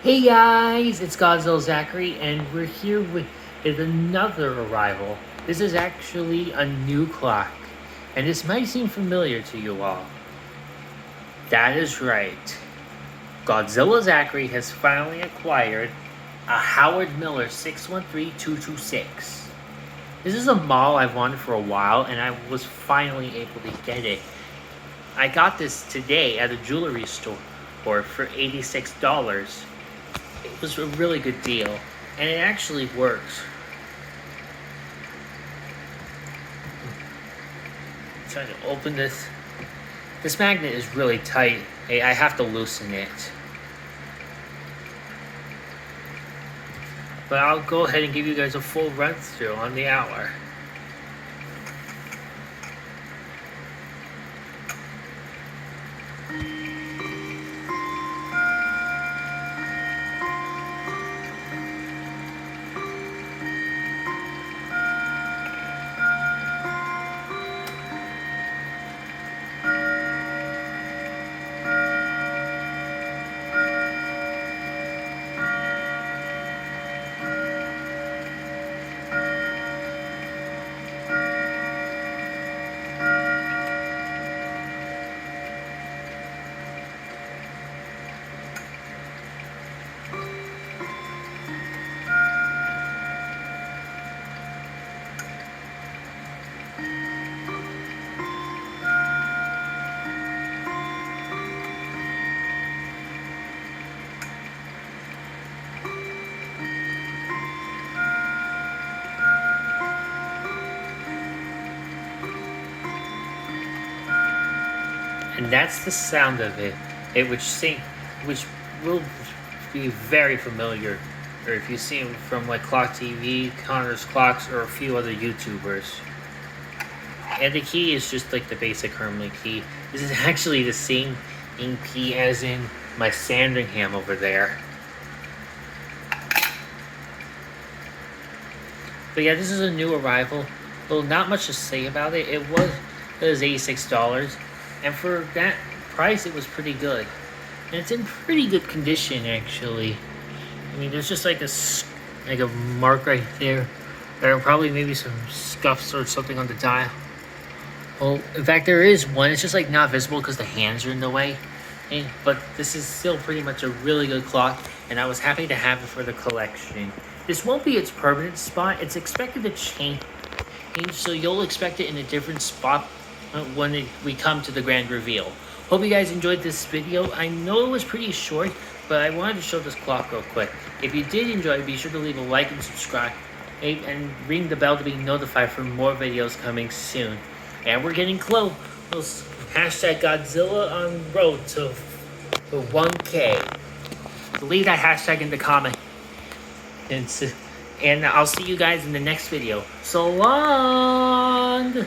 Hey guys, it's Godzilla Zachary, and we're here with another arrival. This is actually a new clock, and this might seem familiar to you all. That is right. Godzilla Zachary has finally acquired a Howard Miller 613226. This is a model I've wanted for a while, and I was finally able to get it. I got this today at a jewelry store for $86. It was a really good deal, and it actually works. I'm trying to open this. This magnet is really tight. I have to loosen it. But I'll go ahead and give you guys a full run through on the hour. And that's the sound of it. Which will be very familiar, or if you see it from like Clock TV, Connor's Clocks, or a few other YouTubers. And the key is just like the basic Hermley key. This is actually the same key as in my Sandringham over there. But yeah, this is a new arrival. Well, not much to say about it. It was $86. And for that price, it was pretty good. And it's in pretty good condition, actually. I mean, there's just like a mark right there. There are probably maybe some scuffs or something on the dial. Well, in fact, there is one. It's just like not visible because the hands are in the way. But this is still pretty much a really good clock, and I was happy to have it for the collection. This won't be its permanent spot. It's expected to change, so you'll expect it in a different spot when we come to the grand reveal. Hope you guys enjoyed this video. I know it was pretty short, but I wanted to show this clock real quick. If you did enjoy, be sure to leave a like and subscribe, and ring the bell to be notified for more videos coming soon. And we're getting close. Hashtag Godzilla on road to 1K. Leave that hashtag in the comment. And I'll see you guys in the next video. So long!